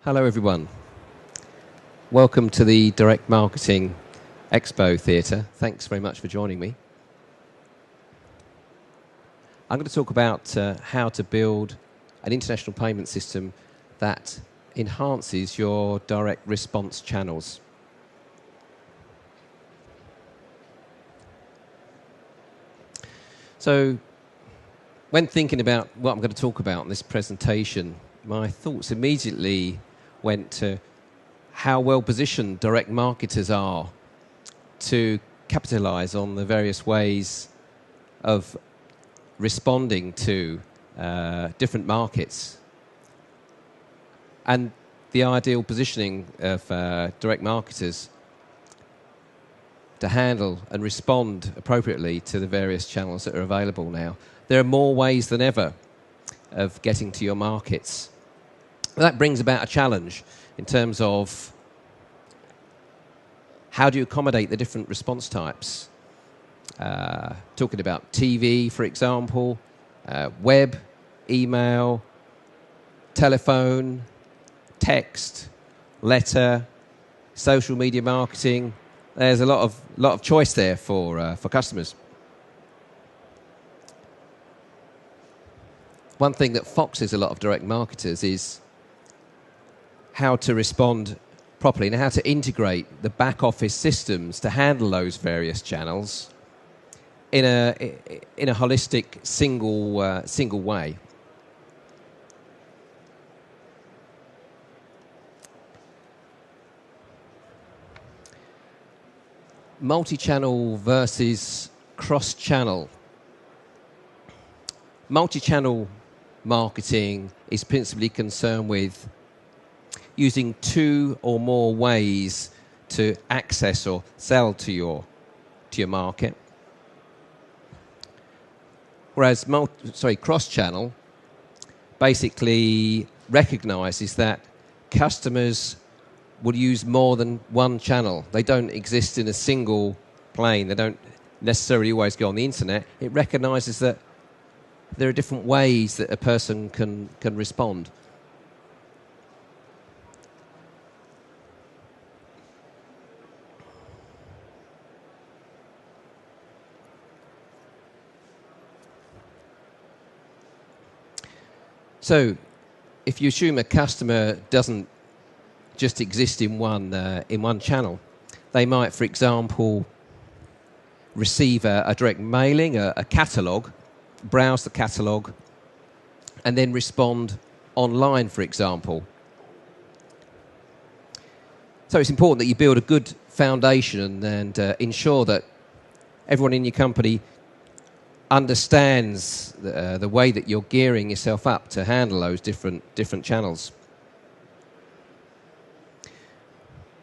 Hello everyone. Welcome to the Direct Marketing Expo Theatre. Thanks very much for joining me. I'm going to talk about how to build an international payment system that enhances your direct response channels. So, when thinking about what I'm going to talk about in this presentation, my thoughts immediately went to how well positioned direct marketers are to capitalize on the various ways of responding to different markets, and the ideal positioning of direct marketers to handle and respond appropriately to the various channels that are available now. There are more ways than ever of getting to your markets. That brings about a challenge in terms of how do you accommodate the different response types. Talking about TV, for example, web, email, telephone, text, letter, social media marketing. There's a lot of choice there for customers. One thing that foxes a lot of direct marketers is how to respond properly and how to integrate the back office systems to handle those various channels in a holistic single way. Multi-channel versus cross-channel. Multi-channel marketing is principally concerned with using two or more ways to access or sell to your market. Whereas cross-channel basically recognizes that customers will use more than one channel. They don't exist in a single plane. They don't necessarily always go on the internet. It recognizes that there are different ways that a person can respond. So, if you assume a customer doesn't just exist in one channel, they might, for example, receive a direct mailing, a catalogue, browse the catalogue, and then respond online, for example. So it's important that you build a good foundation and ensure that everyone in your company understands the way that you're gearing yourself up to handle those different channels.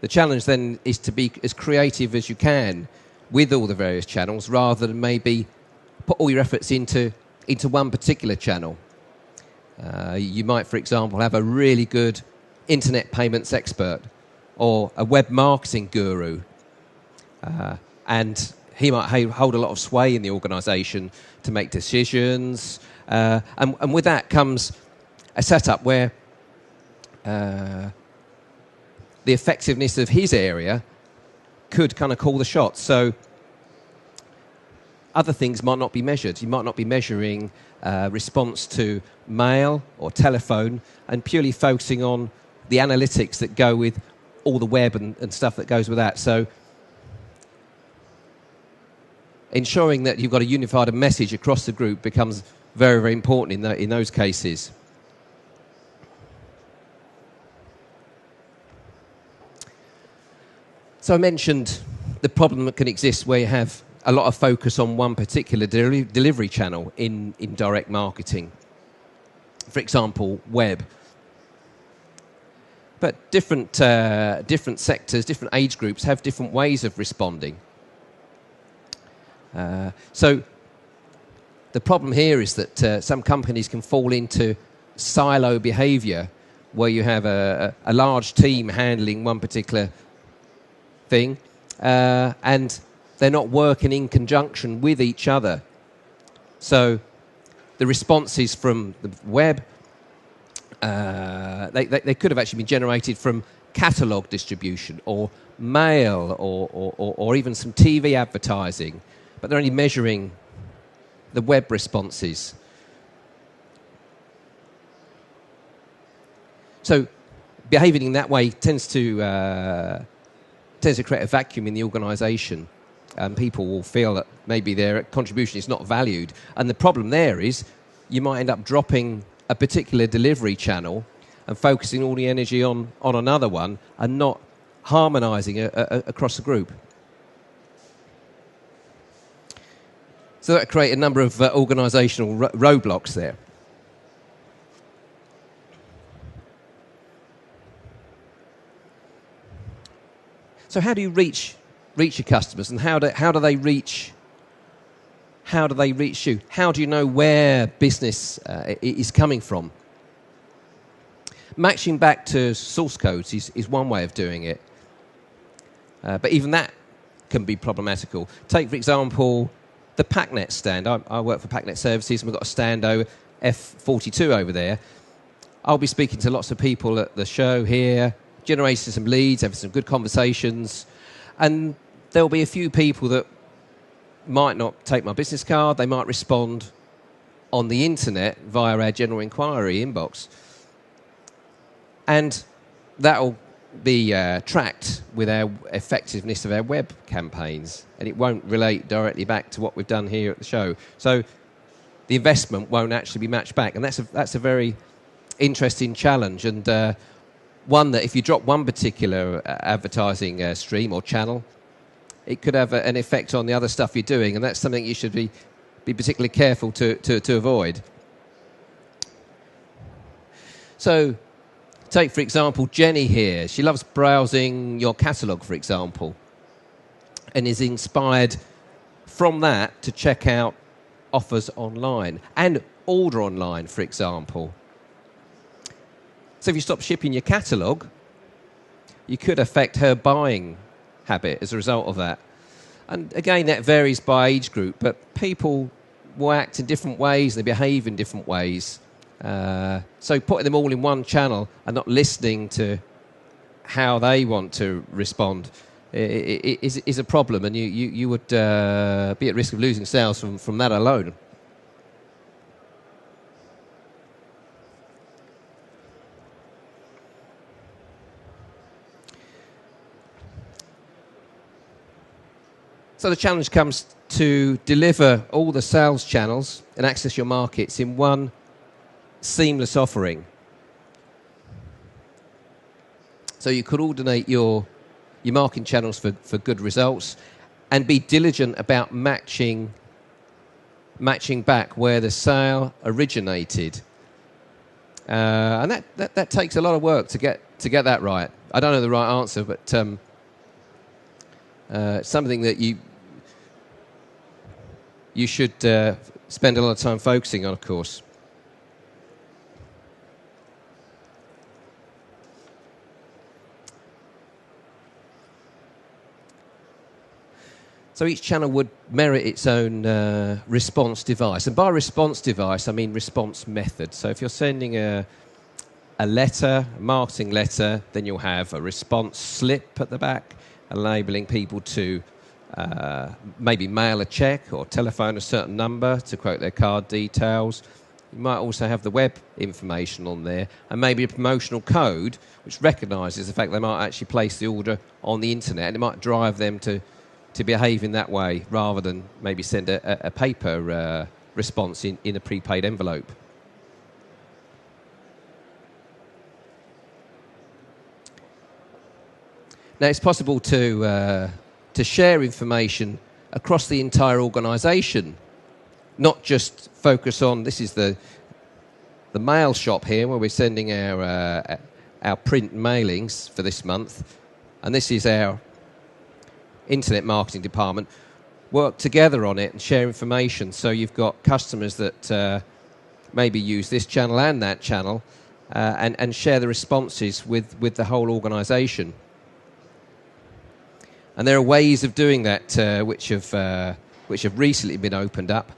The challenge then is to be as creative as you can with all the various channels, rather than maybe put all your efforts into one particular channel. You might, for example, have a really good internet payments expert or a web marketing guru, and he might hold a lot of sway in the organisation to make decisions. And with that comes a setup where the effectiveness of his area could kind of call the shots. So other things might not be measured. You might not be measuring response to mail or telephone and purely focusing on the analytics that go with all the web and stuff that goes with that. So ensuring that you've got a unified message across the group becomes very, very important in those cases. So I mentioned the problem that can exist where you have a lot of focus on one particular delivery channel in direct marketing. For example, web. But different sectors, different age groups have different ways of responding. So the problem here is that some companies can fall into silo behaviour where you have a large team handling one particular thing, and they're not working in conjunction with each other. So the responses from the web They could have actually been generated from catalogue distribution or mail or even some TV advertising, but they're only measuring the web responses. So behaving in that way tends to create a vacuum in the organisation, and people will feel that maybe their contribution is not valued. And the problem there is you might end up dropping a particular delivery channel and focusing all the energy on another one and not harmonising across the group. So that create a number of organisational roadblocks there. So how do you reach your customers, and how do they reach you? How do you know where business is coming from? Matching back to source codes is one way of doing it, but even that can be problematical. Take, for example, the PacNet stand. I work for PacNet Services, and we've got a stand F42 over there. I'll be speaking to lots of people at the show here, generating some leads, having some good conversations, and there'll be a few people that might not take my business card. They might respond on the internet via our general inquiry inbox, and that'll be tracked with our effectiveness of our web campaigns, and it won't relate directly back to what we've done here at the show. So the investment won't actually be matched back, and that's a very interesting challenge, and one that if you drop one particular advertising stream or channel, it could have an effect on the other stuff you're doing, and that's something you should be particularly careful to avoid. So take, for example, Jenny here. She loves browsing your catalogue, for example, and is inspired from that to check out offers online and order online, for example. So if you stop shipping your catalogue, you could affect her buying habit as a result of that. And again, that varies by age group, but people will act in different ways, they behave in different ways. So putting them all in one channel and not listening to how they want to respond is a problem, and you would be at risk of losing sales from that alone. So the challenge comes to deliver all the sales channels and access your markets in one seamless offering. So you coordinate your marketing channels for good results and be diligent about matching back where the sale originated. And that takes a lot of work to get that right. I don't know the right answer, but something that you should spend a lot of time focusing on, of course. So each channel would merit its own response device. And by response device, I mean response method. So if you're sending a letter, a marketing letter, then you'll have a response slip at the back, enabling people to maybe mail a check or telephone a certain number to quote their card details. You might also have the web information on there, and maybe a promotional code which recognises the fact they might actually place the order on the internet, and it might drive them to behave in that way rather than maybe send a paper response in a prepaid envelope. Now, it's possible to share information across the entire organisation, not just focus on, this is the mail shop here where we're sending our print mailings for this month, and this is our internet marketing department. Work together on it and share information, so you've got customers that maybe use this channel and that channel and share the responses with the whole organisation. And there are ways of doing that which have recently been opened up.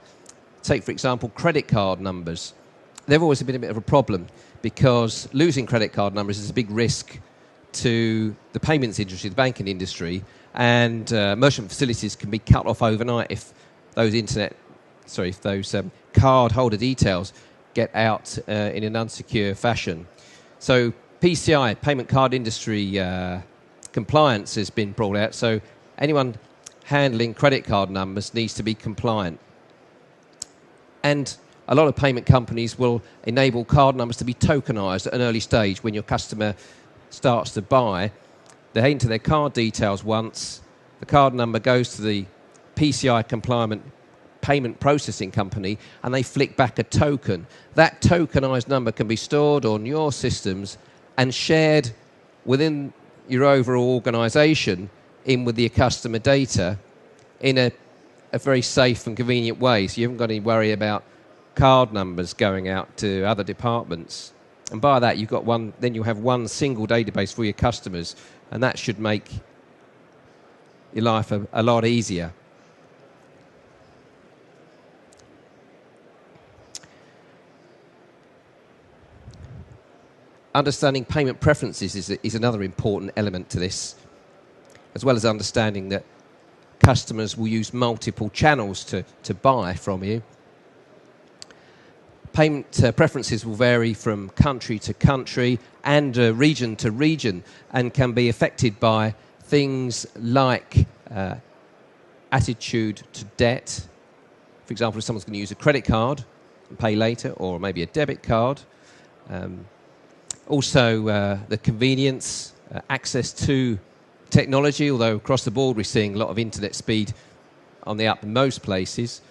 Take, for example, credit card numbers. they've always been a bit of a problem because losing credit card numbers is a big risk to the payments industry, the banking industry, and merchant facilities can be cut off overnight if those card holder details get out in an unsecure fashion. So PCI, payment card industry compliance, has been brought out. So anyone handling credit card numbers needs to be compliant. And a lot of payment companies will enable card numbers to be tokenized at an early stage when your customer starts to buy. They enter their card details once, the card number goes to the PCI compliant payment processing company, and they flick back a token. That tokenized number can be stored on your systems and shared within your overall organization in with your customer data in a very safe and convenient way. So you haven't got any worry about card numbers going out to other departments. And by that, then you have one single database for your customers, and that should make your life a lot easier. Understanding payment preferences is another important element to this, as well as understanding that customers will use multiple channels to buy from you. Payment preferences will vary from country to country and region to region, and can be affected by things like attitude to debt. For example, if someone's going to use a credit card and pay later, or maybe a debit card. Also, the convenience, access to technology, although across the board we're seeing a lot of internet speed on the up in most places,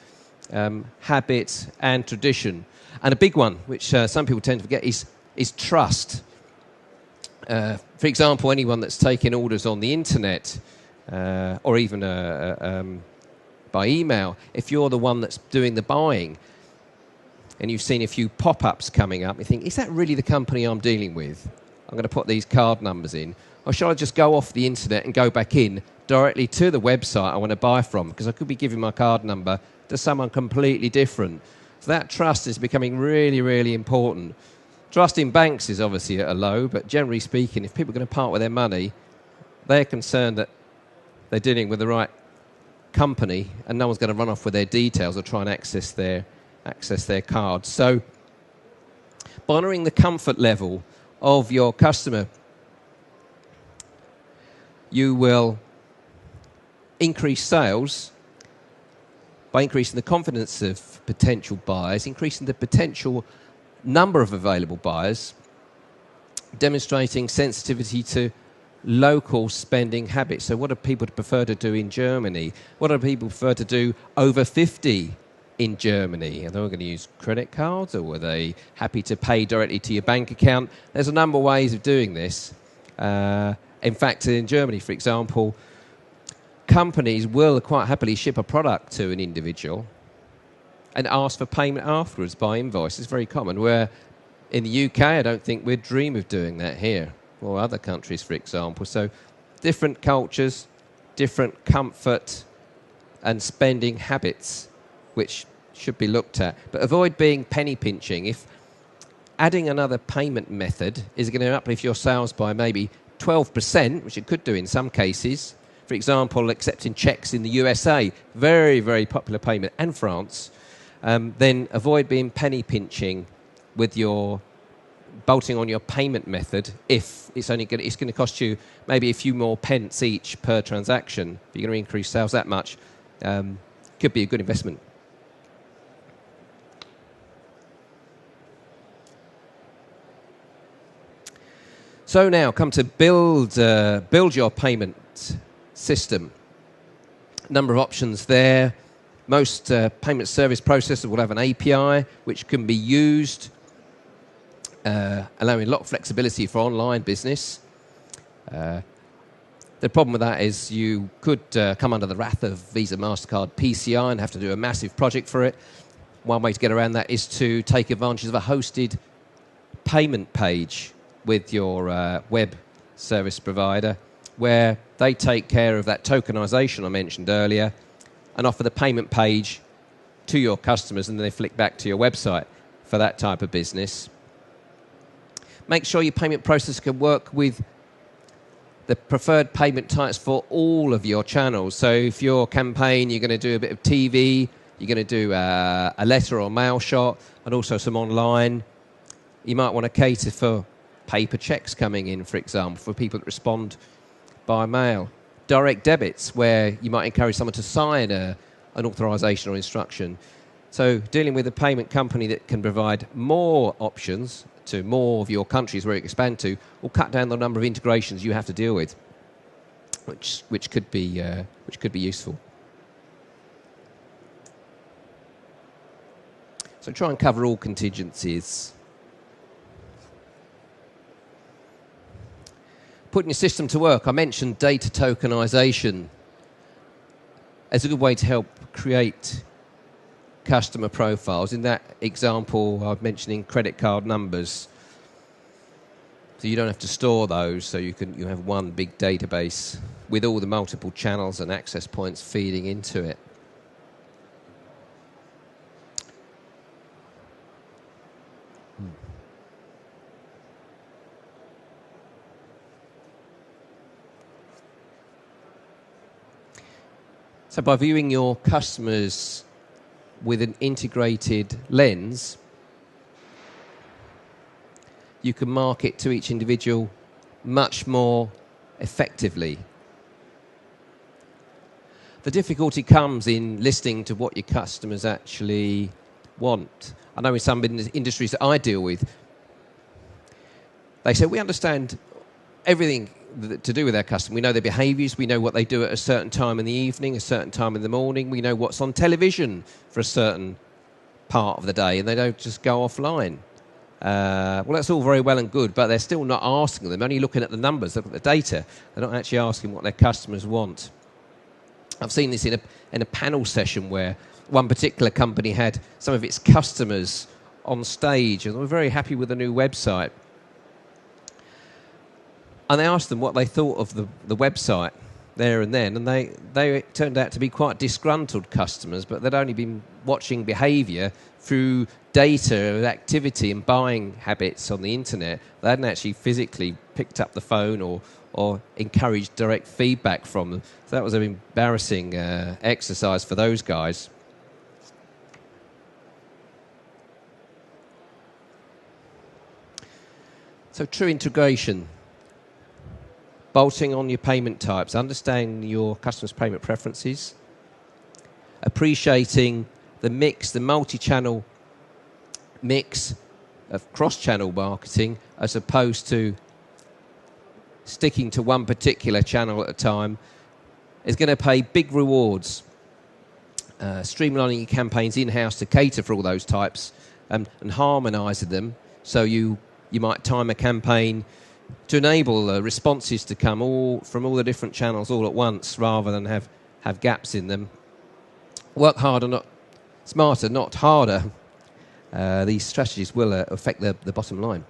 habit and tradition. And a big one, which some people tend to forget, is trust. For example, anyone that's taking orders on the internet or even by email, if you're the one that's doing the buying, and you've seen a few pop-ups coming up, you think, is that really the company I'm dealing with? I'm going to put these card numbers in. Or shall I just go off the internet and go back in directly to the website I want to buy from? Because I could be giving my card number to someone completely different. So that trust is becoming really, really important. Trust in banks is obviously at a low, but generally speaking, if people are going to part with their money, they're concerned that they're dealing with the right company and no one's going to run off with their details or try and access their cards. So, by honouring the comfort level of your customer, you will increase sales by increasing the confidence of potential buyers, increasing the potential number of available buyers, demonstrating sensitivity to local spending habits. So what do people prefer to do in Germany? What do people prefer to do over 50 in Germany? Are they going to use credit cards, or were they happy to pay directly to your bank account? There's a number of ways of doing this. In fact, in Germany, for example, companies will quite happily ship a product to an individual and ask for payment afterwards by invoice. It's very common. Where in the UK, I don't think we'd dream of doing that here, or other countries, for example. So different cultures, different comfort and spending habits, which should be looked at. But avoid being penny pinching. If adding another payment method is going to uplift your sales by maybe 12%, which it could do in some cases, for example, accepting checks in the USA, very, very popular payment, and France, then avoid being penny pinching with your bolting on your payment method if it's going to cost you maybe a few more pence each per transaction. If you're going to increase sales that much, could be a good investment. So now, come to build your payment system. Number of options there. Most payment service processors will have an API which can be used, allowing a lot of flexibility for online business. The problem with that is you could come under the wrath of Visa, MasterCard, PCI and have to do a massive project for it. One way to get around that is to take advantage of a hosted payment page with your web service provider, where they take care of that tokenization I mentioned earlier and offer the payment page to your customers, and then they flick back to your website. for that type of business. Make sure your payment process can work with the preferred payment types for all of your channels. So if your campaign, you're going to do a bit of TV, you're going to do a letter or mail shot, and also some online. You might want to cater for paper checks coming in, for example, for people that respond by mail. Direct debits, where you might encourage someone to sign an authorization or instruction. So dealing with a payment company that can provide more options to more of your countries where you expand to, will cut down the number of integrations you have to deal with, which could be useful. So try and cover all contingencies. Putting your system to work. I mentioned data tokenization as a good way to help create customer profiles. In that example, I'm mentioning credit card numbers. So you don't have to store those, so you have one big database with all the multiple channels and access points feeding into it. So by viewing your customers with an integrated lens, you can market to each individual much more effectively. The difficulty comes in listening to what your customers actually want. I know in some industries that I deal with, they say, we understand everything to do with our customer. We know their behaviours, we know what they do at a certain time in the evening, a certain time in the morning, we know what's on television for a certain part of the day, and they don't just go offline. Well, that's all very well and good, but they're still not asking them, only looking at the numbers, look at the data. They're not actually asking what their customers want. I've seen this in a panel session where one particular company had some of its customers on stage, and they were very happy with the new website. And they asked them what they thought of the website there and then, and they turned out to be quite disgruntled customers, but they'd only been watching behaviour through data, activity and buying habits on the internet. They hadn't actually physically picked up the phone or encouraged direct feedback from them. So that was an embarrassing exercise for those guys. So true integration. Bolting on your payment types, understanding your customers' payment preferences, appreciating the mix, the multi-channel mix of cross-channel marketing as opposed to sticking to one particular channel at a time, is going to pay big rewards. Streamlining your campaigns in-house to cater for all those types and harmonising them, so you might time a campaign to enable responses to come from all the different channels all at once, rather than have gaps in them. Work harder, not smarter, not harder. These strategies will affect the bottom line.